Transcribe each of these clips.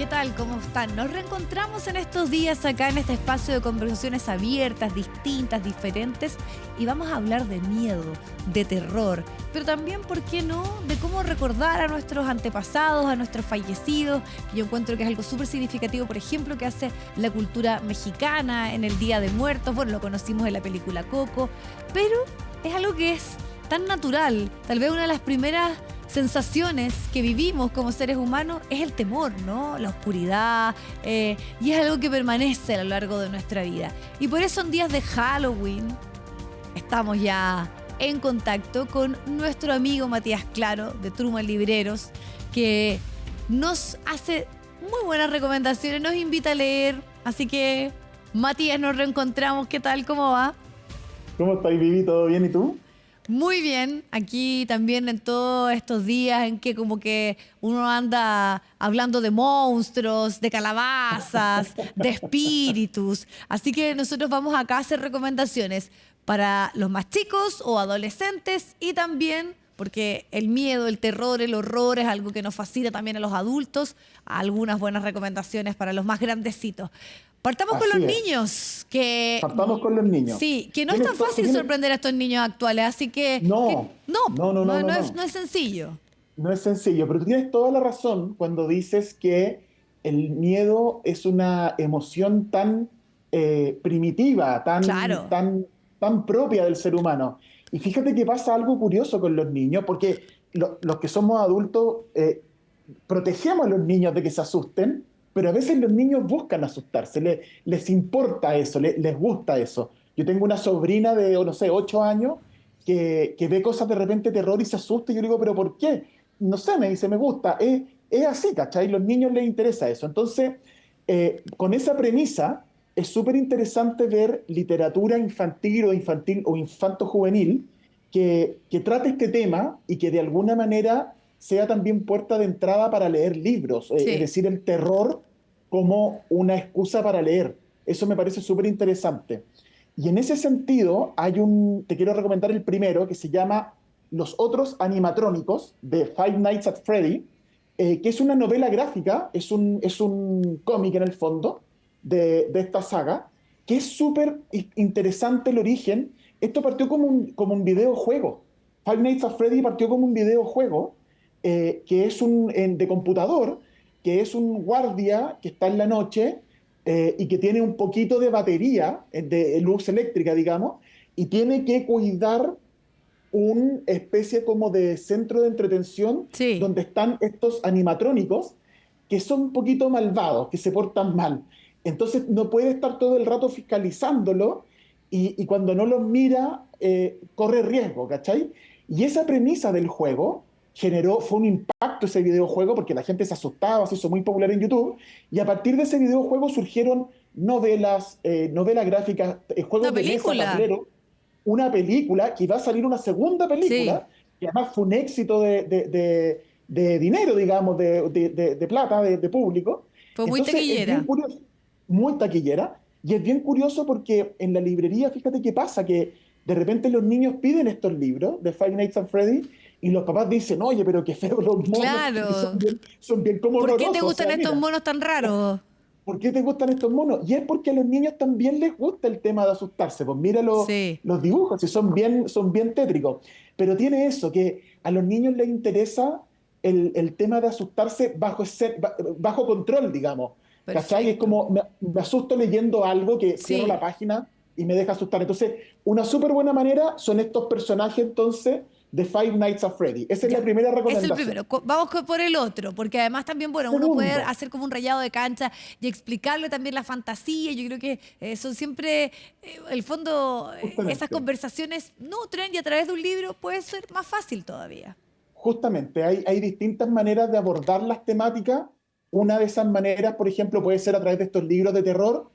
¿Qué tal? ¿Cómo están? Nos reencontramos en estos días acá en este espacio de conversaciones abiertas, distintas, diferentes, y vamos a hablar de miedo, de terror, pero también, ¿por qué no?, de cómo recordar a nuestros antepasados, a nuestros fallecidos. Yo encuentro que es algo súper significativo, por ejemplo, que hace la cultura mexicana en el Día de Muertos. Bueno, lo conocimos en la película Coco, pero es algo que es tan natural. Tal vez una de las primeras sensaciones que vivimos como seres humanos es el temor, ¿no? La oscuridad, y es algo que permanece a lo largo de nuestra vida. Y por eso en días de Halloween estamos ya en contacto con nuestro amigo Matías Claro de Truman Libreros, que nos hace muy buenas recomendaciones, nos invita a leer. Así que, Matías, nos reencontramos. ¿Qué tal? ¿Cómo va? ¿Cómo estás, Vivi? ¿Todo bien? ¿Y tú? Muy bien, aquí también en todos estos días en que como que uno anda hablando de monstruos, de calabazas, de espíritus. Así que nosotros vamos acá a hacer recomendaciones para los más chicos o adolescentes, y también, porque el miedo, el terror, el horror es algo que nos fascina también a los adultos, algunas buenas recomendaciones para los más grandecitos. Partamos con los niños, que Partamos con los niños. sí, que no es tan fácil sorprender a estos niños actuales, así que No, no es sencillo. no es sencillo, pero tú tienes toda la razón cuando dices que el miedo es una emoción tan primitiva, Claro. tan propia del ser humano. Y fíjate que pasa algo curioso con los niños, porque los que somos adultos protegemos a los niños de que se asusten, pero a veces los niños buscan asustarse, les importa eso, les gusta eso. Yo tengo una sobrina de, no sé, 8 años que ve cosas de repente terror y se asusta, y yo le digo, ¿pero por qué? No sé, me dice, me gusta. Es así, ¿cachai? Los niños les interesa eso. Entonces, con esa premisa, es súper interesante ver literatura infantil o infanto-juvenil que trate este tema y que de alguna manera sea también puerta de entrada para leer libros, es Sí. decir, el terror como una excusa para leer. Eso me parece súper interesante. Y en ese sentido, te quiero recomendar el primero, que se llama Los otros animatrónicos, de Five Nights at Freddy, que es una novela gráfica, es un cómic en el fondo de esta saga, que es súper interesante el origen. Esto partió como un videojuego. Five Nights at Freddy partió como un videojuego, que es de computador, que es un guardia que está en la noche, y que tiene un poquito de batería, de luz eléctrica, digamos, y tiene que cuidar una especie como de centro de entretención Sí. donde están estos animatrónicos que son un poquito malvados, que se portan mal. Entonces no puede estar todo el rato fiscalizándolo, y cuando no los mira, corre riesgo, ¿cachai? Y esa premisa del juego fue un impacto ese videojuego, porque la gente se asustaba, se hizo muy popular en YouTube, y a partir de ese videojuego surgieron novelas gráficas, Una juegos de mesa, película. tablero, una película, que va a salir una segunda Sí. película, que además fue un éxito de dinero, digamos, de plata, de público. Fue muy Entonces es bien taquillera. curioso, muy taquillera, y es bien curioso porque en la librería, fíjate qué pasa, que de repente los niños piden estos libros de Five Nights at Freddy, y los papás dicen, oye, pero qué feos los monos, y son Claro. bien, son bien como ¿Por qué te horrorosos, o gustan sea, estos mira. monos tan raros? ¿Por qué te gustan estos monos? Y es porque a los niños también les gusta el tema de asustarse. Pues mira Sí. los dibujos, y son bien tétricos. Pero tiene eso, que a los niños les interesa el tema de asustarse bajo control, digamos. ¿Cachai? Es Perfecto. como, me asusto leyendo algo, que cierro la Sí. página y me deja asustar. Entonces, una súper buena manera son estos personajes, entonces, de Five Nights at Freddy. Esa es la Ya, primera es el recomendación. primero. Vamos por el otro, porque además también, bueno, uno puede Segundo, hacer como un rayado de cancha y explicarle también la fantasía. Yo creo que son siempre, el fondo, esas justamente. conversaciones nutren, y a través de un libro puede ser más fácil todavía. Justamente, hay distintas maneras de abordar las temáticas. Una de esas maneras, por ejemplo, puede ser a través de estos libros de terror.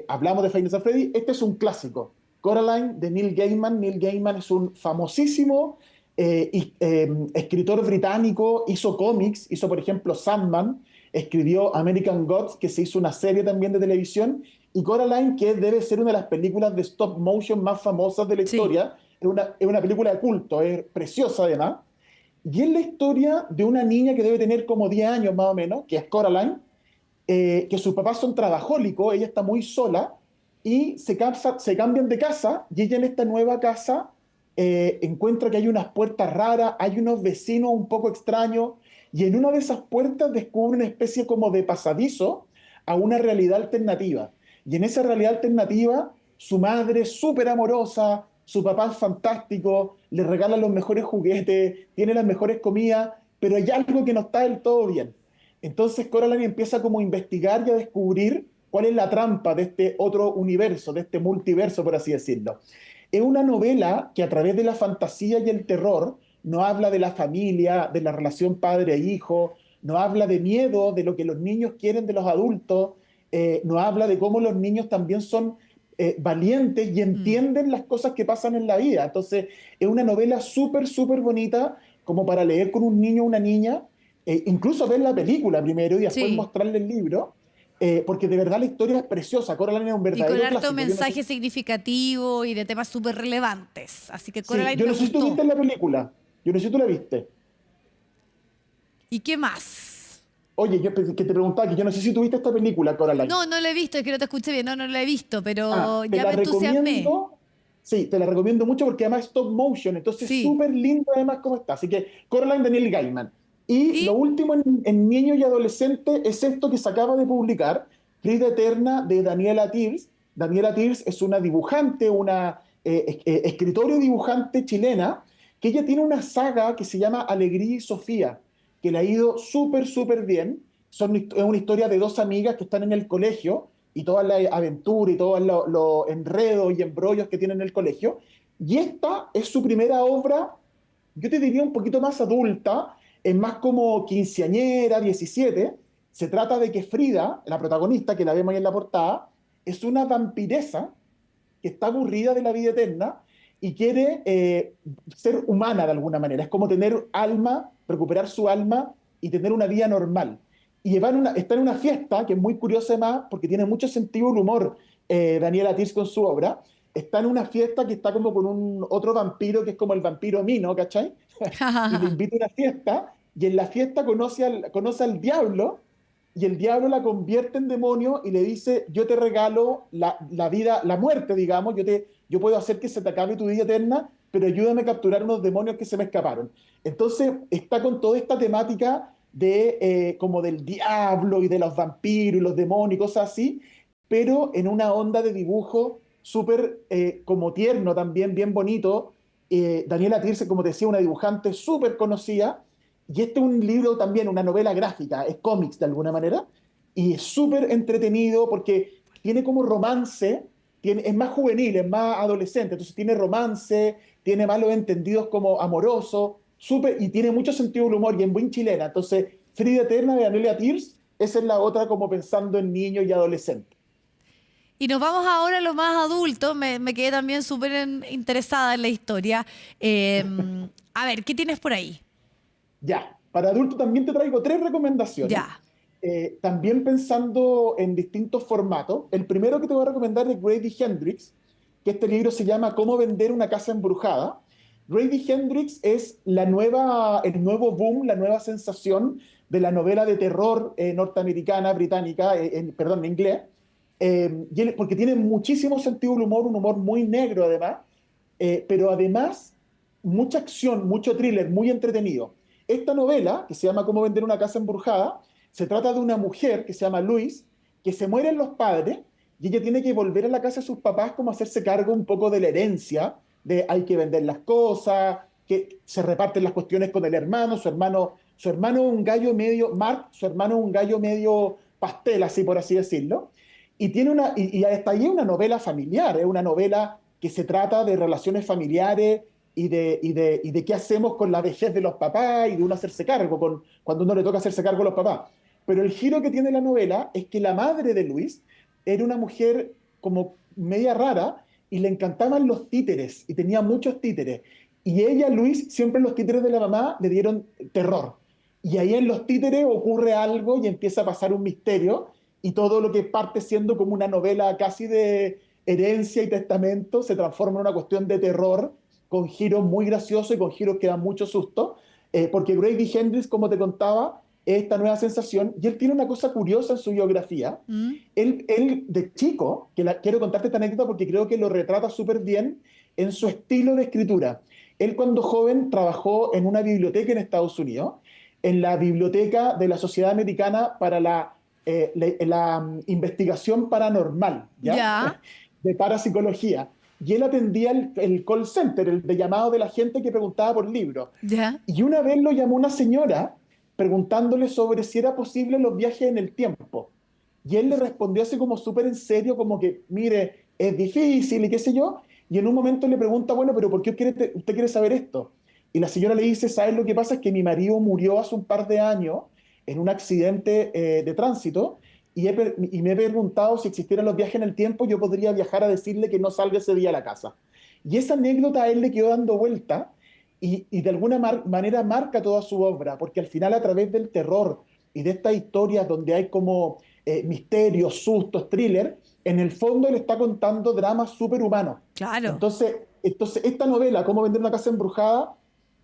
Hablamos de Five Nights at Freddy. Este es un clásico. Coraline, de Neil Gaiman. Neil Gaiman es un famosísimo escritor británico. Hizo cómics, hizo, por ejemplo, Sandman. Escribió American Gods, que se hizo una serie también de televisión. Y Coraline, que debe ser una de las películas de stop motion más famosas de la Sí. historia. Es una película de culto, es preciosa además. Y es la historia de una niña que debe tener como 10 años más o menos, que es Coraline, que sus papás son trabajólicos, ella está muy sola, y se cambian de casa, y ella en esta nueva casa encuentra que hay unas puertas raras, hay unos vecinos un poco extraños, y en una de esas puertas descubre una especie como de pasadizo a una realidad alternativa. Y en esa realidad alternativa, su madre es súper amorosa, su papá es fantástico, le regala los mejores juguetes, tiene las mejores comidas, pero hay algo que no está del todo bien. Entonces Coraline empieza como a investigar y a descubrir cuál es la trampa de este otro universo, de este multiverso, por así decirlo. Es una novela que a través de la fantasía y el terror no habla de la familia, de la relación padre-hijo, no habla de miedo, de lo que los niños quieren de los adultos, no habla de cómo los niños también son valientes y Mm. entienden las cosas que pasan en la vida. Entonces, es una novela súper, súper bonita como para leer con un niño o una niña, incluso ver la película primero y después Sí, mostrarle el libro, porque de verdad la historia es preciosa. Coraline es un y con verdadero harto clásico. Yo no sé, mensaje significativo y de temas súper relevantes. Así que sí, Coraline yo me no sé si tú gustó. viste la película. Yo no sé si tú la viste. ¿Y qué más? Oye, yo que te preguntaba que yo no sé si tú viste esta película, Coraline. No, no lo he visto, es que no te escuché bien, no, no lo he visto, Ah, pero te ya la me entusiasmé. recomiendo. Sí, te la recomiendo mucho porque además es stop motion, entonces es Sí. súper lindo además cómo está. Así que Coraline Daniel Gaiman. Y lo ¿Y? último en niños y adolescentes es esto que se acaba de publicar, Frida Eterna de Daniela Tirs. Daniela Tirs es una dibujante, una escritora y dibujante chilena, que ella tiene una saga que se llama Alegría y Sofía, que le ha ido súper, súper bien. Es una historia de dos amigas que están en el colegio y toda la aventura y todos los enredos y embrollos que tiene en el colegio. Y esta es su primera obra, yo te diría un poquito más adulta, es más como quinceañera, 17. Se trata de que Frida, la protagonista, que la vemos ahí en la portada, es una vampiresa que está aburrida de la vida eterna y quiere ser humana de alguna manera. Es como tener alma, recuperar su alma y tener una vida normal. Y está en una fiesta que es muy curiosa además porque tiene mucho sentido el humor, Daniela Tirs con su obra. Está en una fiesta que está como con un otro vampiro que es como el vampiro Mino, ¿cachai? Y le invita a una fiesta y en la fiesta conoce al diablo y el diablo la convierte en demonio y le dice, yo te regalo la vida, la muerte, digamos, yo puedo hacer que se te acabe tu vida eterna, pero ayúdame a capturar unos demonios que se me escaparon. Entonces está con toda esta temática de como del diablo y de los vampiros y los demonios y cosas así, pero en una onda de dibujo súper como tierno también, bien bonito. Daniela Tirse, como te decía, una dibujante súper conocida, y este es un libro también, una novela gráfica, es cómics de alguna manera, y es súper entretenido porque tiene como romance, es más juvenil, es más adolescente, entonces tiene romance, tiene malos entendidos como amoroso, súper, y tiene mucho sentido del humor y en buen chilena. Entonces, Frida Eterna de Daniela Tirs, esa es la otra como pensando en niños y adolescentes. Y nos vamos ahora a lo más adulto. Me quedé también súper interesada en la historia. A ver, ¿qué tienes por ahí? Ya, para adultos también te traigo tres recomendaciones, Ya. también pensando en distintos formatos. El primero que te voy a recomendar es Grady Hendrix, que este libro se llama Cómo vender una casa embrujada. Grady Hendrix es el nuevo boom, la nueva sensación de la novela de terror norteamericana, británica, perdón, en inglés, porque tiene muchísimo sentido del humor, un humor muy negro además, pero además mucha acción, mucho thriller, muy entretenido. Esta novela, que se llama Cómo vender una casa embrujada, se trata de una mujer que se llama Luis, que se mueren los padres y ella tiene que volver a la casa de sus papás como hacerse cargo un poco de la herencia, de hay que vender las cosas, que se reparten las cuestiones con el hermano, su hermano es un gallo medio, Mark, su hermano es un gallo medio pastel, así por así decirlo, y hasta ahí es una novela familiar, es una novela que se trata de relaciones familiares y de qué hacemos con la vejez de los papás y de uno hacerse cargo, cuando uno le toca hacerse cargo a los papás. Pero el giro que tiene la novela es que la madre de Luis era una mujer como media rara y le encantaban los títeres y tenía muchos títeres. Y ella, Luis, siempre los títeres de la mamá le dieron terror. Y ahí en los títeres ocurre algo y empieza a pasar un misterio y todo lo que parte siendo como una novela casi de herencia y testamento se transforma en una cuestión de terror con giros muy graciosos y con giros que dan mucho susto, porque Grady Hendrix, como te contaba, esta nueva sensación, y él tiene una cosa curiosa en su biografía. Mm. Él de chico, quiero contarte esta anécdota porque creo que lo retrata súper bien en su estilo de escritura. Él cuando joven trabajó en una biblioteca en Estados Unidos, en la biblioteca de la Sociedad Americana para la investigación paranormal, ¿ya? Ya, De parapsicología. Y él atendía el call center, el de llamado de la gente que preguntaba por libros. ya, Y una vez lo llamó una señora preguntándole sobre si era posible los viajes en el tiempo. Y él le respondió así como súper en serio, como que, mire, es difícil y qué sé yo. Y en un momento le pregunta, bueno, pero ¿por qué usted quiere saber esto? Y la señora le dice, ¿sabes lo que pasa? Es que mi marido murió hace un par de años en un accidente de tránsito y me he preguntado si existieran los viajes en el tiempo, yo podría viajar a decirle que no salga ese día a la casa. Y esa anécdota a él le quedó dando vuelta y de alguna manera marca toda su obra, porque al final a través del terror y de estas historias donde hay como misterios, sustos, thriller, en el fondo él está contando dramas superhumanos. claro. Entonces, esta novela, Cómo vender una casa embrujada,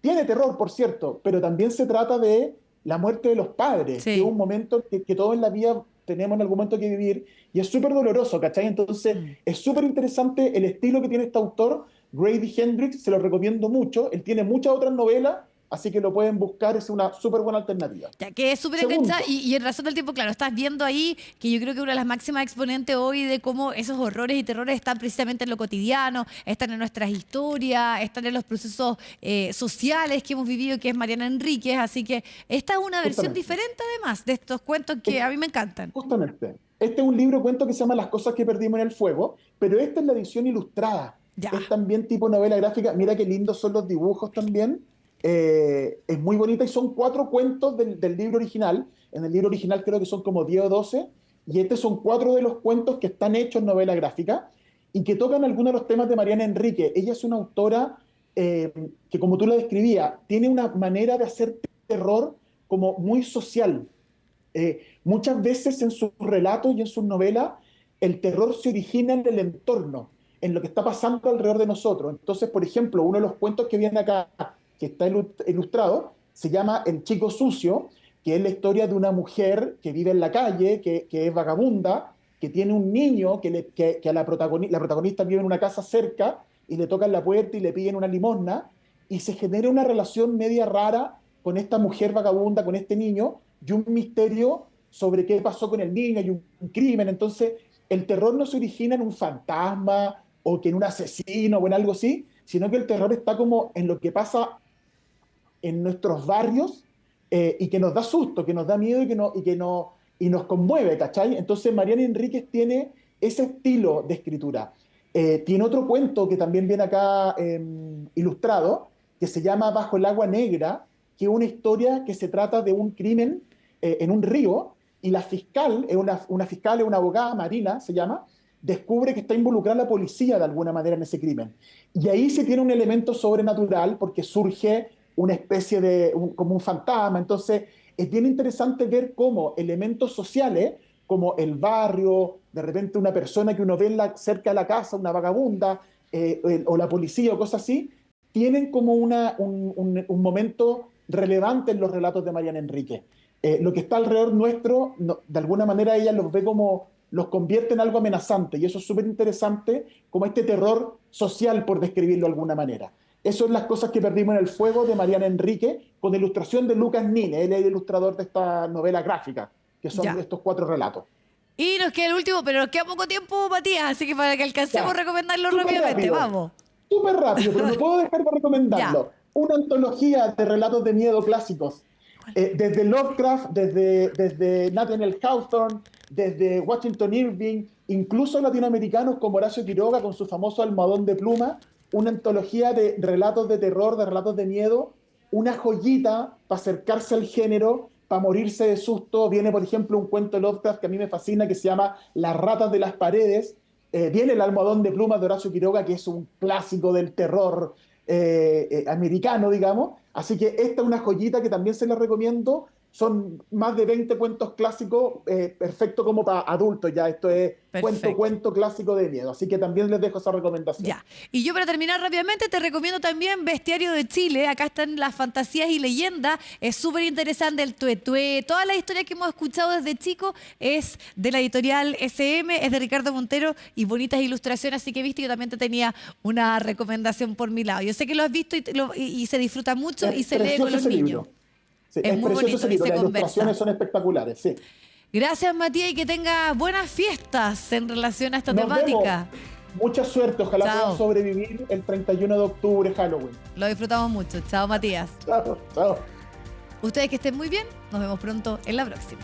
tiene terror, por cierto, pero también se trata de la muerte de los padres, que es Sí. un momento que todos en la vida tenemos en algún momento que vivir, y es súper doloroso, ¿cachai? Entonces, Mm. es súper interesante el estilo que tiene este autor, Grady Hendrix, se lo recomiendo mucho. Él tiene muchas otras novelas, así que lo pueden buscar, es una súper buena alternativa. Ya que es súper enganchada Segundo, y en razón del tiempo, claro, estás viendo ahí que yo creo que una de las máximas exponentes hoy de cómo esos horrores y terrores están precisamente en lo cotidiano, están en nuestras historias, están en los procesos sociales que hemos vivido, que es Mariana Enríquez, así que esta es una versión justamente, diferente además de estos cuentos que a mí me encantan. justamente, este es un libro cuento que se llama Las cosas que perdimos en el fuego, pero esta es la edición ilustrada. Ya, Es también tipo novela gráfica. Mira qué lindos son los dibujos también. Es muy bonita y son 4 cuentos del libro original. En el libro original creo que son como 10 o 12. Y estos son 4 de los cuentos que están hechos en novela gráfica y que tocan algunos de los temas de Mariana Enrique. Ella es una autora que, como tú la describías, tiene una manera de hacer terror como muy social. Muchas veces en sus relatos y en sus novelas, el terror se origina en el entorno, en lo que está pasando alrededor de nosotros. Entonces, por ejemplo, uno de los cuentos que viene acá, que está ilustrado, se llama El chico sucio, que es la historia de una mujer que vive en la calle, que es vagabunda, que tiene un niño que a la protagonista vive en una casa cerca y le tocan la puerta y le piden una limosna, y se genera una relación media rara con esta mujer vagabunda, con este niño, y un misterio sobre qué pasó con el niño y un crimen. Entonces, el terror no se origina en un fantasma o que en un asesino o en algo así, sino que el terror está como en lo que pasa en nuestros barrios y que nos da susto, que nos da miedo y nos conmueve, ¿cachai? Entonces, Mariana Enríquez tiene ese estilo de escritura. Tiene otro cuento que también viene acá ilustrado, que se llama Bajo el agua negra, que es una historia que se trata de un crimen en un río, y la fiscal, es una abogada, Marina se llama, descubre que está involucrada la policía de alguna manera en ese crimen. Y ahí se tiene un elemento sobrenatural porque surge una especie como un fantasma. Entonces, es bien interesante ver cómo elementos sociales, como el barrio, de repente una persona que uno ve cerca de la casa, una vagabunda, o la policía o cosas así, tienen como un momento relevante en los relatos de Mariana Enrique. Lo que está alrededor nuestro, de alguna manera ella los ve como, los convierte en algo amenazante, y eso es súper interesante, como este terror social, por describirlo de alguna manera. Eso es Las cosas que perdimos en el fuego, de Mariana Enrique, con ilustración de Lucas Nine. Él es el ilustrador de esta novela gráfica, que son ya. estos 4 relatos. Y nos queda el último, pero nos queda poco tiempo, Matías, así que para que alcancemos a Ya, recomendarlo súper rápidamente, rápido, vamos. súper rápido, pero no puedo dejar de Ya. recomendarlo. Una antología de relatos de miedo clásicos. Desde Lovecraft, desde Nathaniel Hawthorne, desde Washington Irving, incluso latinoamericanos como Horacio Quiroga con su famoso almohadón de pluma, una antología de relatos de terror, de relatos de miedo, una joyita para acercarse al género, para morirse de susto. Viene, por ejemplo, un cuento de Lovecraft que a mí me fascina, que se llama Las ratas de las paredes. Viene el almohadón de plumas de Horacio Quiroga, que es un clásico del terror americano, digamos. Así que esta es una joyita que también se la recomiendo. son más de 20 cuentos clásicos, perfecto como para adultos ya. Esto es cuento clásico de miedo. Así que también les dejo esa recomendación. Ya. Y yo, para terminar rápidamente, te recomiendo también Bestiario de Chile. Acá están las fantasías y leyendas. Es súper interesante el tuetué. Toda la historia que hemos escuchado desde chico es de la editorial SM, es de Ricardo Montero y bonitas ilustraciones. Así que viste, yo también te tenía una recomendación por mi lado. Yo sé que lo has visto y se disfruta mucho y se lee con los niños. Sí, es muy bonito ese libro. y se Las conversa. ilustraciones son espectaculares, sí. Gracias, Matías, y que tenga buenas fiestas en relación a esta Nos temática. vemos. Mucha suerte, ojalá puedan sobrevivir el 31 de octubre, Halloween. Lo disfrutamos mucho. Chao, Matías. Chao, chao. Ustedes que estén muy bien, nos vemos pronto en la próxima.